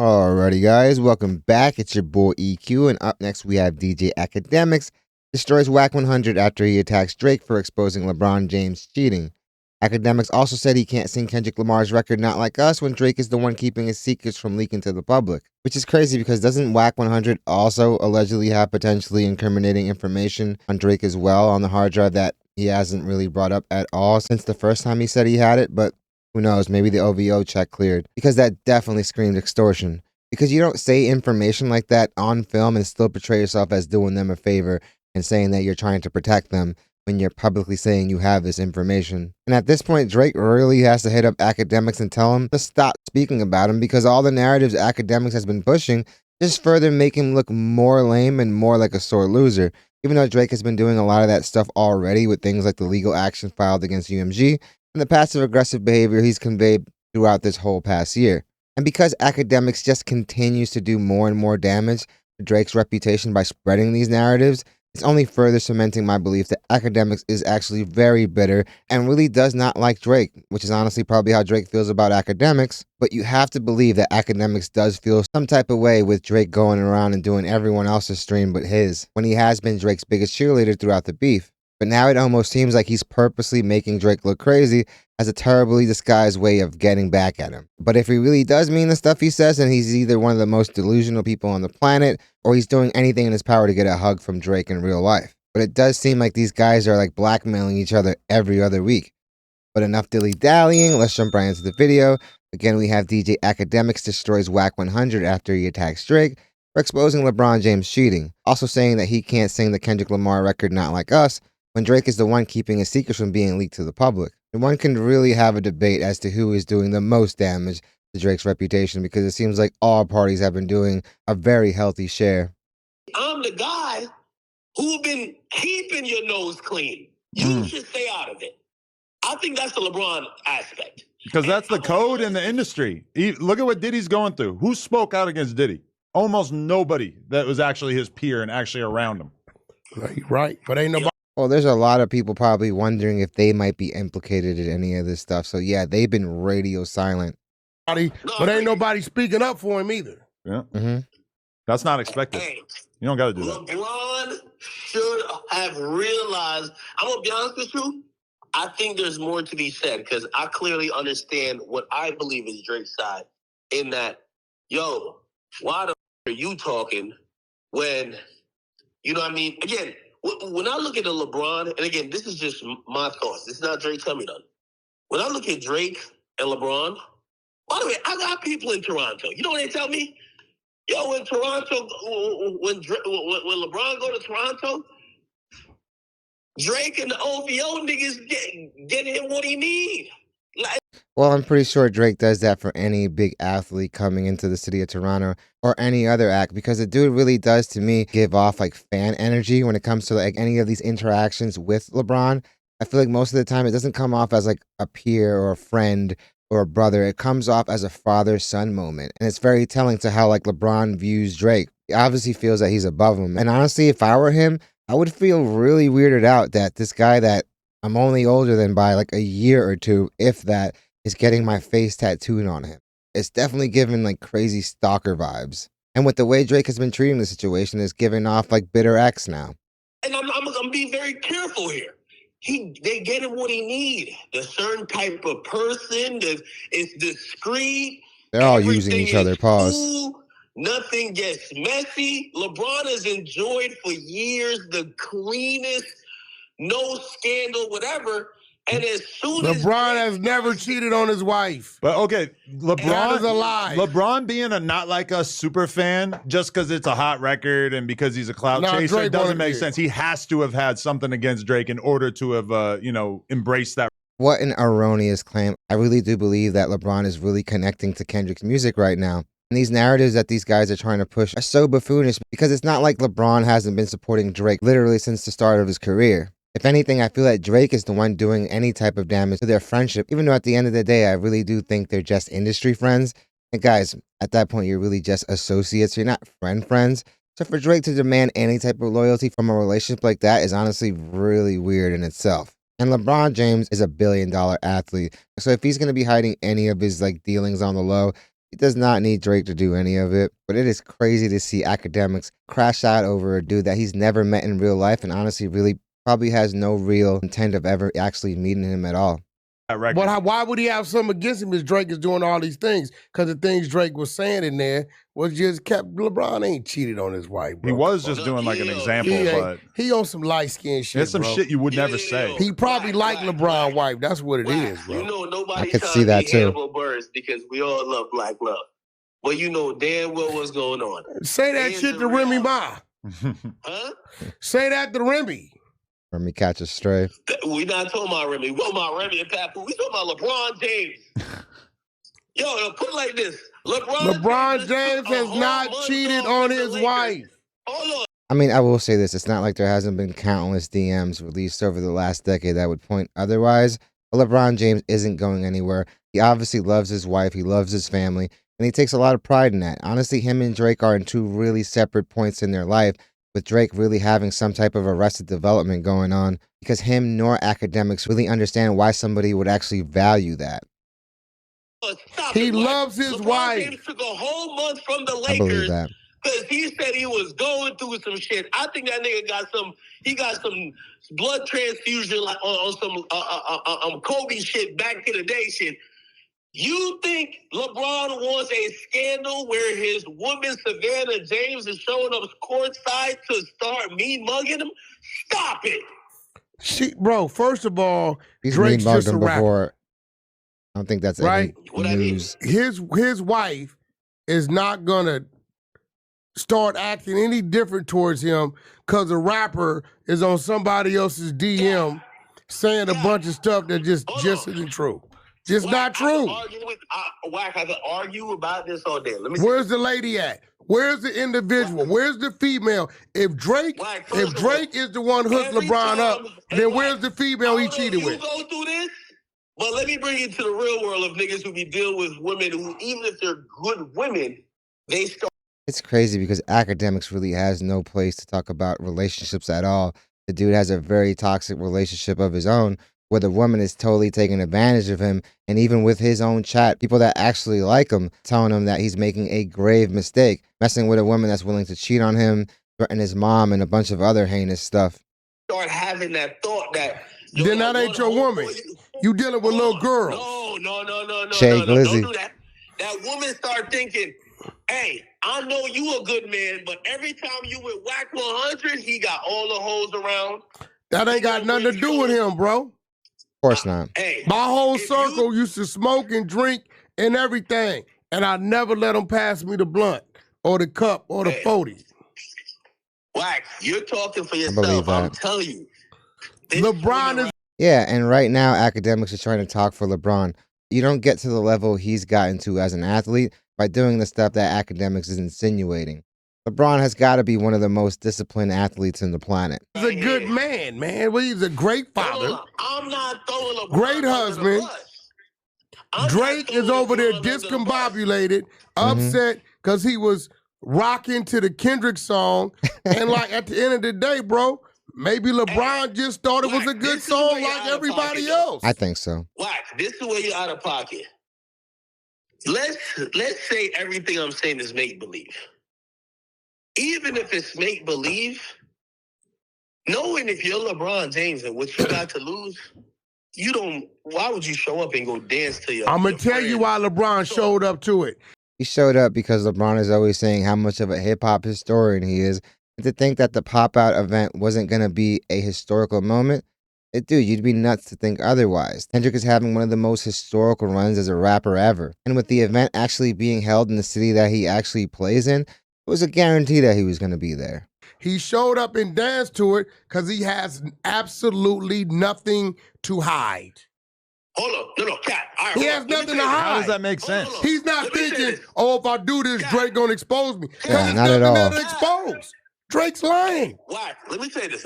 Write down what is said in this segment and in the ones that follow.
Alrighty, guys, welcome back. It's your boy EQ, and up next we have DJ Akademiks destroys Wack 100 after he attacks Drake for exposing LeBron James cheating. Akademiks also said he can't sing Kendrick Lamar's record "Not Like Us" when Drake is the one keeping his secrets from leaking to the public, which is crazy because doesn't Wack 100 also allegedly have potentially incriminating information on Drake as well on the hard drive that he hasn't really brought up at all since the first time he said he had it? But who knows, maybe the OVO check cleared, because that definitely screamed extortion. Because you don't say information like that on film and still portray yourself as doing them a favor and saying that you're trying to protect them when you're publicly saying you have this information. And at this point, Drake really has to hit up Akademiks and tell him to stop speaking about him, because all the narratives Akademiks has been pushing just further make him look more lame and more like a sore loser. Even though Drake has been doing a lot of that stuff already with things like the legal action filed against UMG and the passive-aggressive behavior he's conveyed throughout this whole past year. And because Akademiks just continues to do more and more damage to Drake's reputation by spreading these narratives, it's only further cementing my belief that Akademiks is actually very bitter and really does not like Drake, which is honestly probably how Drake feels about Akademiks. But you have to believe that Akademiks does feel some type of way with Drake going around and doing everyone else's stream but his, when he has been Drake's biggest cheerleader throughout the beef. But now it almost seems like he's purposely making Drake look crazy as a terribly disguised way of getting back at him. But if he really does mean the stuff he says, then he's either one of the most delusional people on the planet, or he's doing anything in his power to get a hug from Drake in real life. But it does seem like these guys are like blackmailing each other every other week. But enough dilly-dallying, let's jump right into the video. Again, we have DJ Akademiks destroys Wack 100 after he attacks Drake for exposing LeBron James cheating, also saying that he can't sing the Kendrick Lamar record "Not Like Us" when Drake is the one keeping his secrets from being leaked to the public. And one can really have a debate as to who is doing the most damage to Drake's reputation, because it seems like all parties have been doing a very healthy share. I'm the guy who's been keeping your nose clean. You should stay out of it. I think that's the LeBron aspect. Because that's the code in the industry. Look at what Diddy's going through. Who spoke out against Diddy? Almost nobody that was actually his peer and actually around him. Right, but ain't nobody. Well, there's a lot of people probably wondering if they might be implicated in any of this stuff. So yeah, they've been radio silent. But ain't nobody speaking up for him either. Yeah. That's not expected. Hey, You don't got to do that. LeBron should have realized. I'm going to be honest with you. I think there's more to be said, because I clearly understand what I believe is Drake's side, in that, yo, why the are you talking when, you know what I mean? Again, when I look at the LeBron, and again, this is just my thoughts. This is not Drake telling me nothing. When I look at Drake and LeBron, by the way, I got people in Toronto. You know what they tell me? Yo, in Toronto, when LeBron go to Toronto, Drake and the OVO niggas get him what he need. Well, I'm pretty sure Drake does that for any big athlete coming into the city of Toronto or any other act, because the dude really does, to me, give off like fan energy when it comes to like any of these interactions with LeBron. I feel like most of the time it doesn't come off as like a peer or a friend or a brother. It comes off as a father-son moment. And it's very telling to how like LeBron views Drake. He obviously feels that he's above him. And honestly, if I were him, I would feel really weirded out that this guy that I'm only older than by like a year or two, if that, is getting my face tattooed on him. It's definitely giving like crazy stalker vibes. And with the way Drake has been treating the situation, is giving off like bitter ex now. And I'm being very careful here. They get him what he need. A certain type of person that is discreet. They're all using each other. Pause. Cool, nothing gets messy. LeBron has enjoyed for years the cleanest, no scandal, whatever. And as soon as LeBron has never cheated on his wife. But okay, That is a lie. LeBron being a Not Like Us super fan, just because it's a hot record and because he's a clout chaser, Drake doesn't wanted make it. sense. He has to have had something against Drake in order to have, embraced that. What an erroneous claim. I really do believe that LeBron is really connecting to Kendrick's music right now. And these narratives that these guys are trying to push are so buffoonish, because it's not like LeBron hasn't been supporting Drake literally since the start of his career. If anything, I feel that Drake is the one doing any type of damage to their friendship, even though at the end of the day, I really do think they're just industry friends. And guys, at that point, you're really just associates. You're not friends. So for Drake to demand any type of loyalty from a relationship like that is honestly really weird in itself. And LeBron James is a billion-dollar athlete. So if he's going to be hiding any of his like dealings on the low, He does not need Drake to do any of it, but it is crazy to see Akademiks crash out over a dude that he's never met in real life and honestly really probably has no real intent of ever actually meeting him at all. But why would he have something against him if Drake is doing all these things? Because the things Drake was saying in there was just kept. LeBron ain't cheated on his wife, bro. He was just doing like an example, but he on some light skin shit. there's some bro. shit you would never say. He probably like LeBron wife. That's what it is, bro. You know, nobody I could see that too. Hannibal Buress because we all love black love. But you know damn well what's going on. Say that shit to Remy Ma. Huh? Say that to Remy. Remy catch a stray. We not talking about Remy. We talking about Remy and Papu. We talking about LeBron James. Yo, put it like this. LeBron James has not cheated on his wife. Hold on. I mean, I will say this. It's not like there hasn't been countless DMs released over the last decade that would point otherwise. But LeBron James isn't going anywhere. He obviously loves his wife. He loves his family. And he takes a lot of pride in that. Honestly, him and Drake are in two really separate points in their life, with Drake really having some type of arrested development going on because him nor Akademiks really understand why somebody would actually value that. He loves his wife. James took a whole month from the I believe Lakers that. because he said he was going through some shit. I think that nigga got some blood transfusion like on some Kobe shit back in the day shit. You think LeBron wants a scandal where his woman Savannah James is showing up courtside to start mugging him? Stop it. Bro, first of all, He's Drake's mugged just a him rapper. before. I don't think that's Right? any news. His wife is not gonna start acting any different towards him because a rapper is on somebody else's DM saying a bunch of stuff that just isn't true. Just not true. Wack, I could argue about this all day. Where's the lady at? Where's the individual? Where's the female? If Drake is the one hooked LeBron up, then where's the female he cheated with? You go through this, but let me bring you to the real world of niggas who be dealing with women who, even if they're good women, they start. It's crazy because Akademiks really has no place to talk about relationships at all. The dude has a very toxic relationship of his own where the woman is totally taking advantage of him, and even with his own chat, people that actually like him telling him that he's making a grave mistake, messing with a woman that's willing to cheat on him, threaten his mom, and a bunch of other heinous stuff. Start having that thought that then that ain't your woman. You dealing with little girls. No. Shay Glizzy. Don't do that. That woman start thinking, hey, I know you a good man, but every time you with Wack 100, he got all the hoes around. That ain't got nothing to do with him, bro. Of course not. Hey, my whole circle used to smoke and drink and everything, and I never let them pass me the blunt or the cup or the 40. Wack, you're talking for yourself. I'm telling you. LeBron is... Yeah, and right now, Akademiks are trying to talk for LeBron. You don't get to the level he's gotten to as an athlete by doing the stuff that Akademiks is insinuating. LeBron has got to be one of the most disciplined athletes in the planet. He's a good man, man. Well, he's a great father. I'm not throwing LeBron great husband. Drake is over there discombobulated, upset because he was rocking to the Kendrick song. And like at the end of the day, bro, maybe LeBron just thought it was a good song like everybody else. I think so. Wack, this is where you're out of pocket. Let's say everything I'm saying is make-believe. Even if it's make-believe, knowing if you're LeBron James and what you got to lose, why would you show up and go dance to your I'm going to tell you why LeBron showed up to it. He showed up because LeBron is always saying how much of a hip-hop historian he is. And to think that the pop-out event wasn't going to be a historical moment, dude, you'd be nuts to think otherwise. Kendrick is having one of the most historical runs as a rapper ever. And with the event actually being held in the city that he actually plays in, it was a guarantee that he was going to be there. He showed up and danced to it because he has absolutely nothing to hide. Hold on. No, Cat. Right, he has nothing to hide. How does that make sense? He's not thinking, oh, if I do this, Drake gonna expose me. Yeah, not at all. To expose. Drake's lying. Why? Let me say this.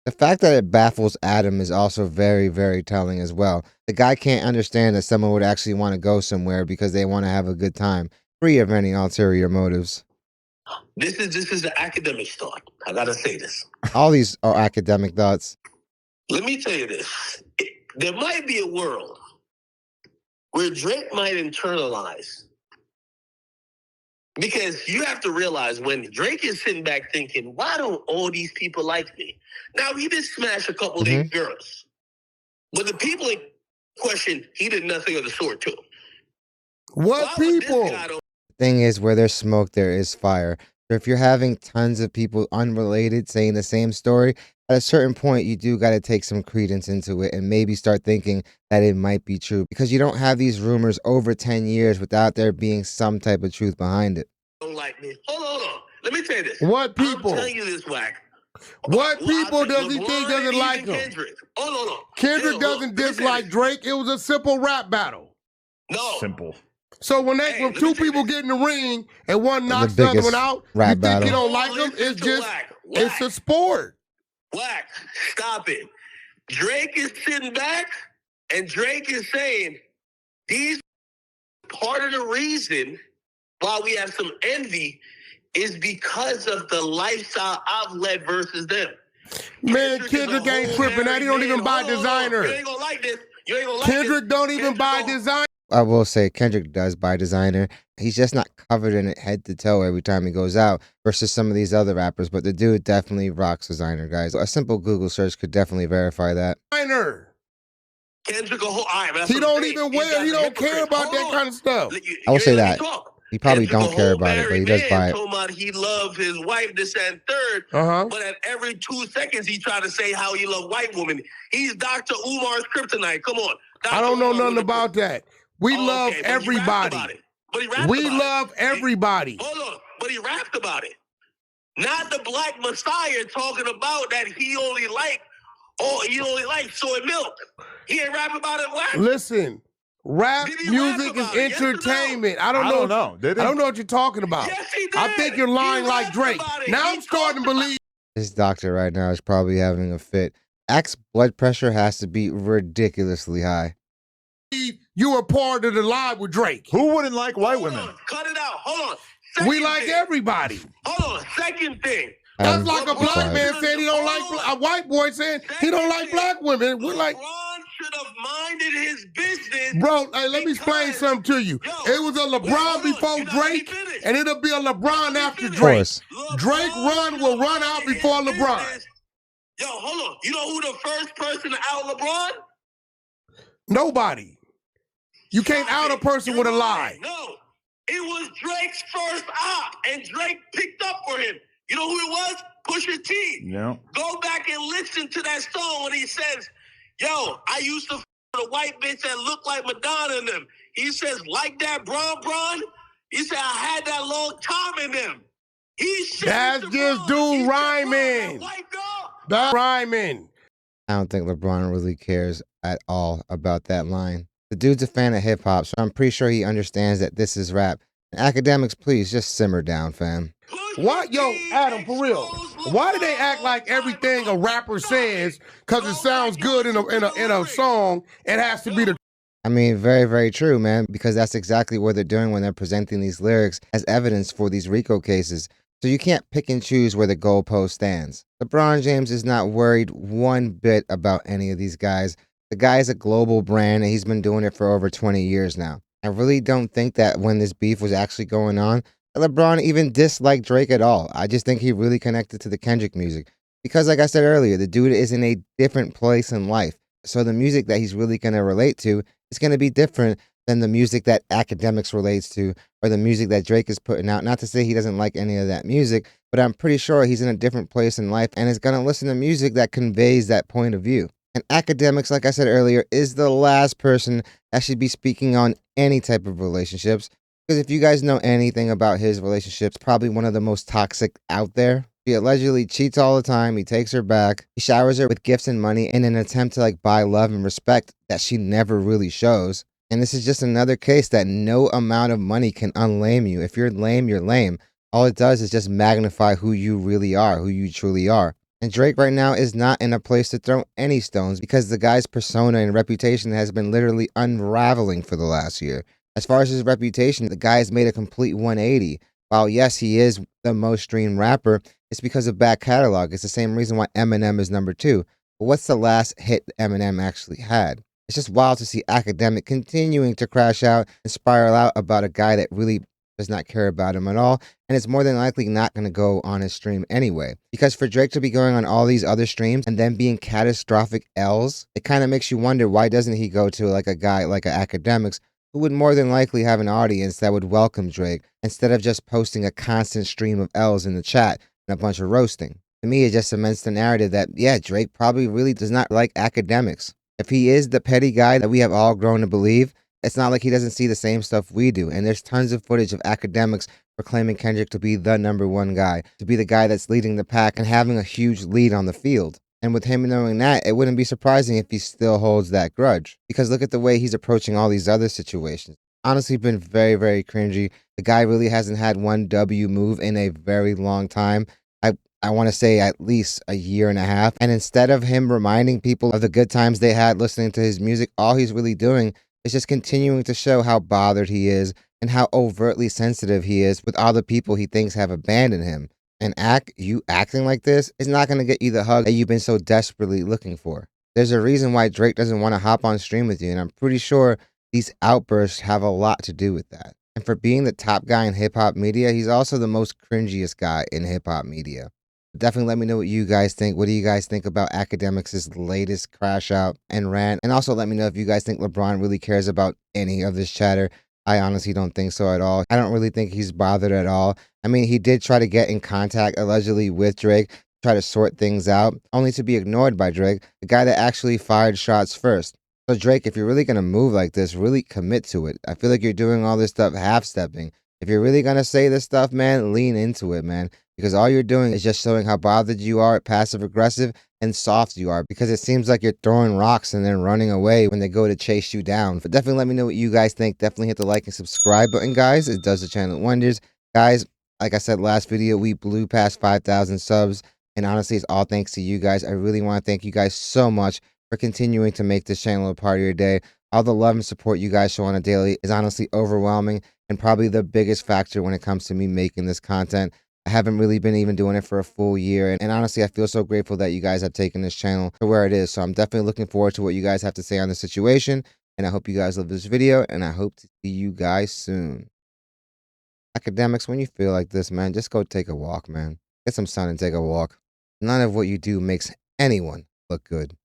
The fact that it baffles Adam is also very, very telling as well. The guy can't understand that someone would actually want to go somewhere because they want to have a good time, free of any ulterior motives. This is the academic thought. I gotta say this. All these are academic thoughts. Let me tell you this. There might be a world where Drake might internalize. Because you have to realize when Drake is sitting back thinking, why don't all these people like me? Now, he did smash a couple of these girls. But the people in question, he did nothing of the sort to. What people? The thing is, where there's smoke, there is fire. So if you're having tons of people unrelated saying the same story, at a certain point, you do got to take some credence into it and maybe start thinking that it might be true, because you don't have these rumors over 10 years without there being some type of truth behind it. Don't like me. Hold on. Let me tell you this. What people? I'm telling you this, Wack. What people does he think doesn't like him? Kendrick. Hold on. Kendrick doesn't dislike Drake. It was a simple rap battle. No. Simple. So when two people get in the ring and one knocks the other one out, you think battle. you don't like them? It's just, it's a sport. Wack, stop it. Drake is sitting back and Drake is saying, these part of the reason why we have some envy is because of the lifestyle I've led versus them. Man, Kendrick ain't tripping. That he don't even buy designer. You ain't gonna like this. You ain't gonna like Kendrick don't even buy designer. I will say Kendrick does buy designer. He's just not covered in it head to toe every time he goes out versus some of these other rappers. But the dude definitely rocks designer, guys. A simple Google search could definitely verify that. Designer. Kendrick, right, he don't even wear. He don't care about that kind of stuff. I will say that. He probably don't care about it, but he does buy it. He loves his wife, this and third. But at every 2 seconds, he try to say how he love white women. He's Dr. Umar's kryptonite. Come on. I don't know nothing about that. We love everybody. We love everybody. Hold on. But he rapped about it. Not the Black Messiah talking about that he only likes soy milk. He ain't rapping about it. What? Listen. Rap music is entertainment. I don't know. I don't know what you're talking about. Yes, he did. I think you're lying like Drake. Now I'm starting to believe. His doctor right now is probably having a fit. Axe blood pressure has to be ridiculously high. You were part of the live with Drake. Who wouldn't like white women? Cut it out. Hold on. We like everybody. Hold on. Second thing. That's like a black man saying he don't like a white boy saying he don't like black women. We're like, LeBron should have minded his business. Bro, hey, let me explain something to you. It was a LeBron before Drake, and it'll be a LeBron after Drake. Drake will run out before LeBron. Yo, hold on. You know who the first person to out LeBron? Nobody. You can't out a person with a lie. No, it was Drake's first op, and Drake picked up for him. You know who it was? Pusha T. Yeah. Go back and listen to that song when he says, yo, I used to f with a white bitch that looked like Madonna in them. He says, like that, Bron? He said, I had that long time in them. That's just dude rhyming. That's rhyming. I don't think LeBron really cares at all about that line. The dude's a fan of hip-hop, so I'm pretty sure he understands that this is rap. And Akademiks, please, just simmer down, fam. What? Yo, Adam, for real. Why do they act like everything a rapper says, because it sounds good in a song, it has to be the... I mean, very, very true, man, because that's exactly what they're doing when they're presenting these lyrics as evidence for these RICO cases. So you can't pick and choose where the goalpost stands. LeBron James is not worried one bit about any of these guys. The guy is a global brand, and he's been doing it for over 20 years now. I really don't think that when this beef was actually going on, LeBron even disliked Drake at all. I just think he really connected to the Kendrick music. Because like I said earlier, the dude is in a different place in life. So the music that he's really going to relate to is going to be different than the music that Akademiks relates to, or the music that Drake is putting out. Not to say he doesn't like any of that music, but I'm pretty sure he's in a different place in life and is going to listen to music that conveys that point of view. And Akademiks, like I said earlier, is the last person that should be speaking on any type of relationships. Because if you guys know anything about his relationships, probably one of the most toxic out there. He allegedly cheats all the time. He takes her back. He showers her with gifts and money in an attempt to buy love and respect that she never really shows. And this is just another case that no amount of money can unlame you. If you're lame, you're lame. All it does is just magnify who you really are, who you truly are. And Drake right now is not in a place to throw any stones because the guy's persona and reputation has been literally unraveling for the last year. As far as his reputation, the guy has made a complete 180. While yes, he is the most streamed rapper, it's because of back catalog. It's the same reason why Eminem is number 2. But what's the last hit Eminem actually had? It's just wild to see Academic continuing to crash out and spiral out about a guy that really does not care about him at all, and it's more than likely not going to go on his stream anyway. Because for Drake to be going on all these other streams and then being catastrophic L's, it kind of makes you wonder, why doesn't he go to like a guy like Academics, who would more than likely have an audience that would welcome Drake, instead of just posting a constant stream of L's in the chat and a bunch of roasting. To me, it just cements the narrative that, yeah, Drake probably really does not like Academics. If he is the petty guy that we have all grown to believe, it's not like he doesn't see the same stuff we do. And there's tons of footage of Academics proclaiming Kendrick to be the #1 guy, to be the guy that's leading the pack and having a huge lead on the field. And with him knowing that, it wouldn't be surprising if he still holds that grudge. Because look at the way he's approaching all these other situations. Honestly, been very, very cringy. The guy really hasn't had one W move in a very long time. I want to say at least a year and a half. And instead of him reminding people of the good times they had listening to his music, all he's really doing is just continuing to show how bothered he is and how overtly sensitive he is with all the people he thinks have abandoned him. And you acting like this is not going to get you the hug that you've been so desperately looking for. There's a reason why Drake doesn't want to hop on stream with you, and I'm pretty sure these outbursts have a lot to do with that. And for being the top guy in hip hop media, he's also the most cringiest guy in hip hop media. Definitely let me know what you guys think. What do you guys think about Akademiks' latest crash out and rant? And also let me know if you guys think LeBron really cares about any of this chatter. I honestly don't think so at all. I don't really think he's bothered at all. I mean, he did try to get in contact allegedly with Drake, try to sort things out, only to be ignored by Drake, the guy that actually fired shots first. So Drake, if you're really going to move like this, really commit to it. I feel like you're doing all this stuff half-stepping. If you're really going to say this stuff, man, lean into it, man. Because all you're doing is just showing how bothered you are, passive-aggressive, and soft you are. Because it seems like you're throwing rocks and then running away when they go to chase you down. But definitely let me know what you guys think. Definitely hit the like and subscribe button, guys. It does the channel wonders. Guys, like I said last video, we blew past 5,000 subs. And honestly, it's all thanks to you guys. I really want to thank you guys so much for continuing to make this channel a part of your day. All the love and support you guys show on a daily is honestly overwhelming and probably the biggest factor when it comes to me making this content. I haven't really been even doing it for a full year. And honestly, I feel so grateful that you guys have taken this channel to where it is. So I'm definitely looking forward to what you guys have to say on the situation. And I hope you guys love this video. And I hope to see you guys soon. Akademiks, when you feel like this, man, just go take a walk, man. Get some sun and take a walk. None of what you do makes anyone look good.